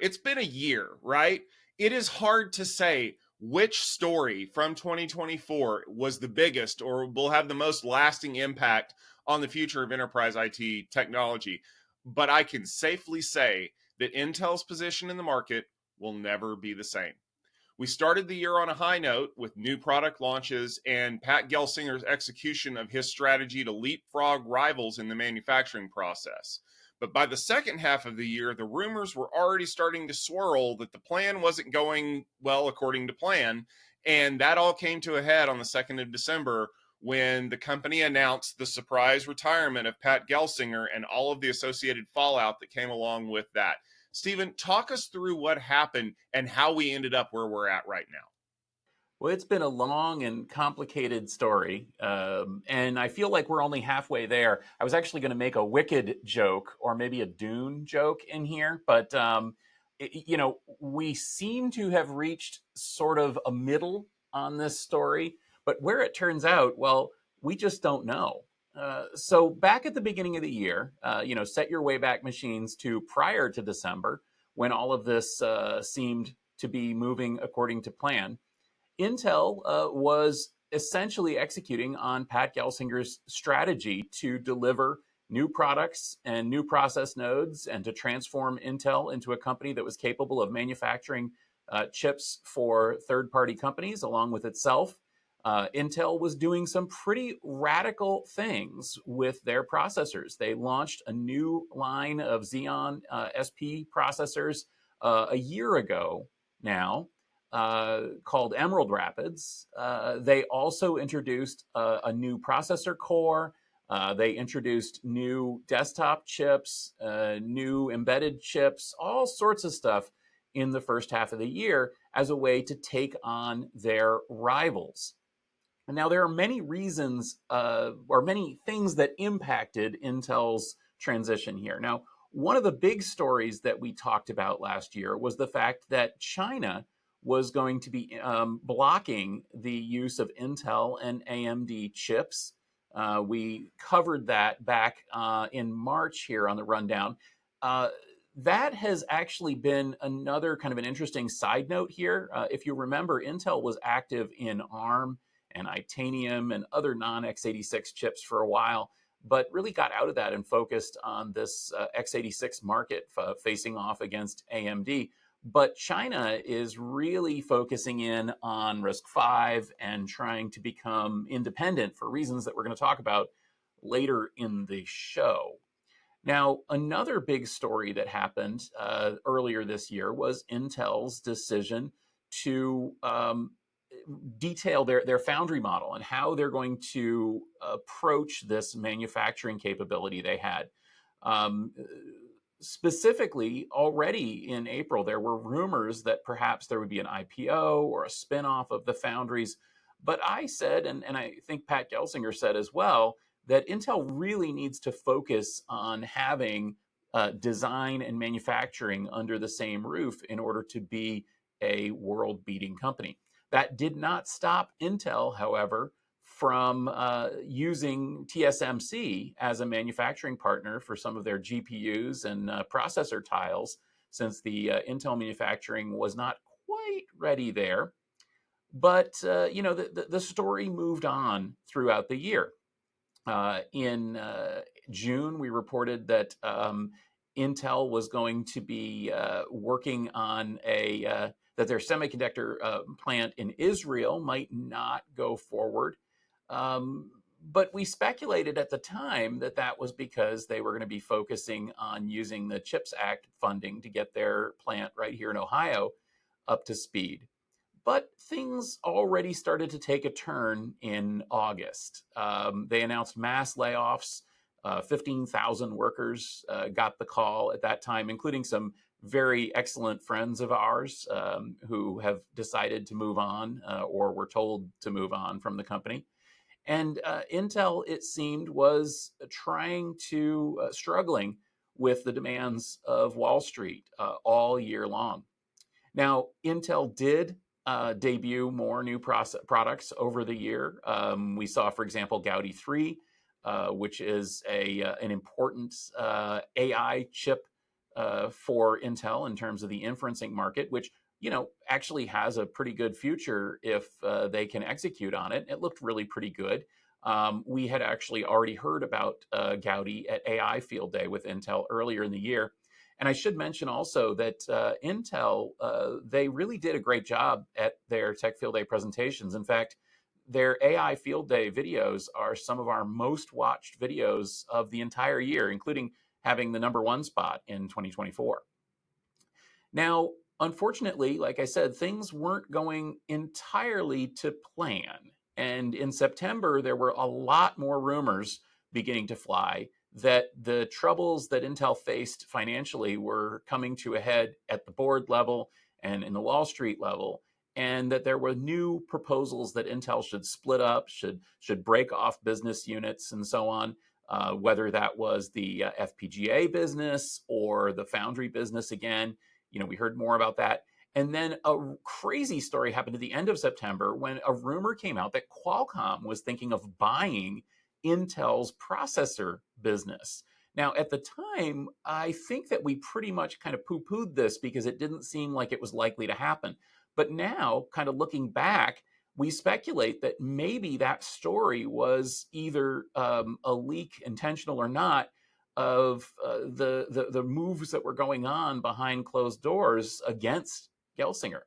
It's been a year, right? It is hard to say which story from 2024 was the biggest or will have the most lasting impact on the future of enterprise IT technology. But I can safely say that Intel's position in the market will never be the same. We started the year on a high note with new product launches and Pat Gelsinger's execution of his strategy to leapfrog rivals in the manufacturing process. But by the second half of the year, the rumors were already starting to swirl that the plan wasn't going well according to plan. And that all came to a head on the 2nd of December when the company announced the surprise retirement of Pat Gelsinger and all of the associated fallout that came along with that. Stephen, talk us through what happened and how we ended up where we're at right now. Well, it's been a long and complicated story, and I feel like we're only halfway there. I was actually going to make a Wicked joke or maybe a Dune joke in here, but we seem to have reached sort of a middle on this story. But where it turns out, well, we just don't know. So back at the beginning of the year, set your Wayback Machines to prior to December, when all of this seemed to be moving according to plan. Intel was essentially executing on Pat Gelsinger's strategy to deliver new products and new process nodes and to transform Intel into a company that was capable of manufacturing chips for third-party companies along with itself. Intel was doing some pretty radical things with their processors. They launched a new line of Xeon SP processors a year ago now, called Emerald Rapids. They also introduced a new processor core. They introduced new desktop chips, new embedded chips, all sorts of stuff in the first half of the year as a way to take on their rivals. And now there are many reasons or many things that impacted Intel's transition here. Now, one of the big stories that we talked about last year was the fact that China was going to be blocking the use of Intel and AMD chips. We covered that back in March here on the rundown. That has actually been another kind of an interesting side note here. If you remember, Intel was active in ARM and Itanium and other non-x86 chips for a while, but really got out of that and focused on this x86 market facing off against AMD. But China is really focusing in on RISC-V and trying to become independent for reasons that we're going to talk about later in the show. Now, another big story that happened earlier this year was Intel's decision to detail their foundry model and how they're going to approach this manufacturing capability they had. Specifically, already in April, there were rumors that perhaps there would be an IPO or a spinoff of the foundries. But I said, and I think Pat Gelsinger said as well, that Intel really needs to focus on having design and manufacturing under the same roof in order to be a world-beating company. That did not stop Intel, however, from using TSMC as a manufacturing partner for some of their GPUs and processor tiles, since the Intel manufacturing was not quite ready there. But, the story moved on throughout the year. In June, we reported that Intel was going to be working on that their semiconductor plant in Israel might not go forward. But we speculated at the time that that was because they were going to be focusing on using the CHIPS Act funding to get their plant right here in Ohio up to speed. But things already started to take a turn in August. They announced mass layoffs. 15,000 workers got the call at that time, including some very excellent friends of ours who have decided to move on or were told to move on from the company. And Intel, it seemed, was struggling with the demands of Wall Street all year long. Now, Intel did debut more new products over the year. We saw, for example, Gaudi 3, which is an important AI chip for Intel in terms of the inferencing market, which actually has a pretty good future if they can execute on it. It looked really pretty good. We had actually already heard about Gaudi at AI Field Day with Intel earlier in the year. And I should mention also that Intel, they really did a great job at their Tech Field Day presentations. In fact, their AI Field Day videos are some of our most watched videos of the entire year, including having the #1 spot in 2024. Now, unfortunately, like I said, things weren't going entirely to plan. And in September, there were a lot more rumors beginning to fly that the troubles that Intel faced financially were coming to a head at the board level and in the Wall Street level, and that there were new proposals that Intel should split up, should break off business units and so on, whether that was the FPGA business or the foundry business again. We heard more about that. And then a crazy story happened at the end of September when a rumor came out that Qualcomm was thinking of buying Intel's processor business. Now, at the time, I think that we pretty much kind of poo-pooed this because it didn't seem like it was likely to happen. But now, kind of looking back, we speculate that maybe that story was either a leak, intentional or not, of the moves that were going on behind closed doors against Gelsinger.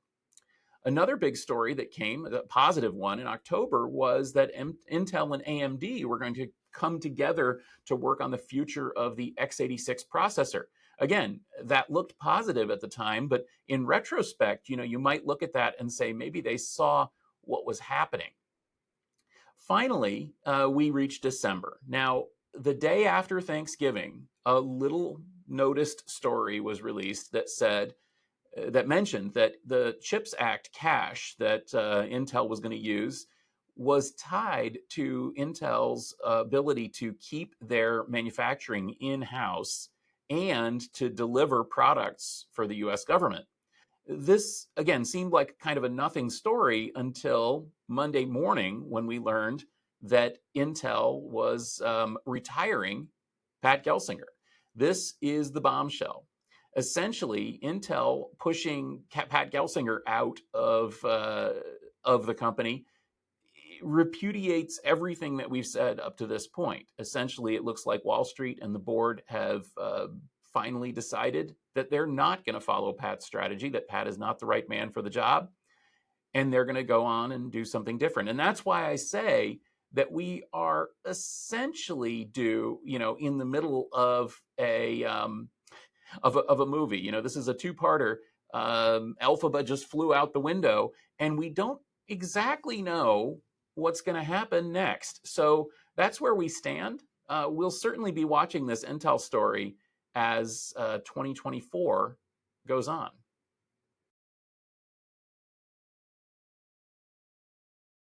Another big story that came, the positive one in October, was that Intel and AMD were going to come together to work on the future of the x86 processor. Again, that looked positive at the time, but in retrospect, you might look at that and say maybe they saw what was happening. Finally, we reached December. Now, the day after Thanksgiving, a little noticed story was released that said, that mentioned that the CHIPS Act cash that Intel was going to use was tied to Intel's ability to keep their manufacturing in-house and to deliver products for the US government. This, again, seemed like kind of a nothing story until Monday morning when we learned that Intel was retiring Pat Gelsinger. This is the bombshell. Essentially, Intel pushing Pat Gelsinger out of the company repudiates everything that we've said up to this point. Essentially, it looks like Wall Street and the board have finally decided that they're not going to follow Pat's strategy, that Pat is not the right man for the job, and they're going to go on and do something different. And that's why I say that we are essentially in the middle of a movie. This is a two-parter. Alphaba just flew out the window, and we don't exactly know what's going to happen next. So that's where we stand. We'll certainly be watching this Intel story as 2024 goes on.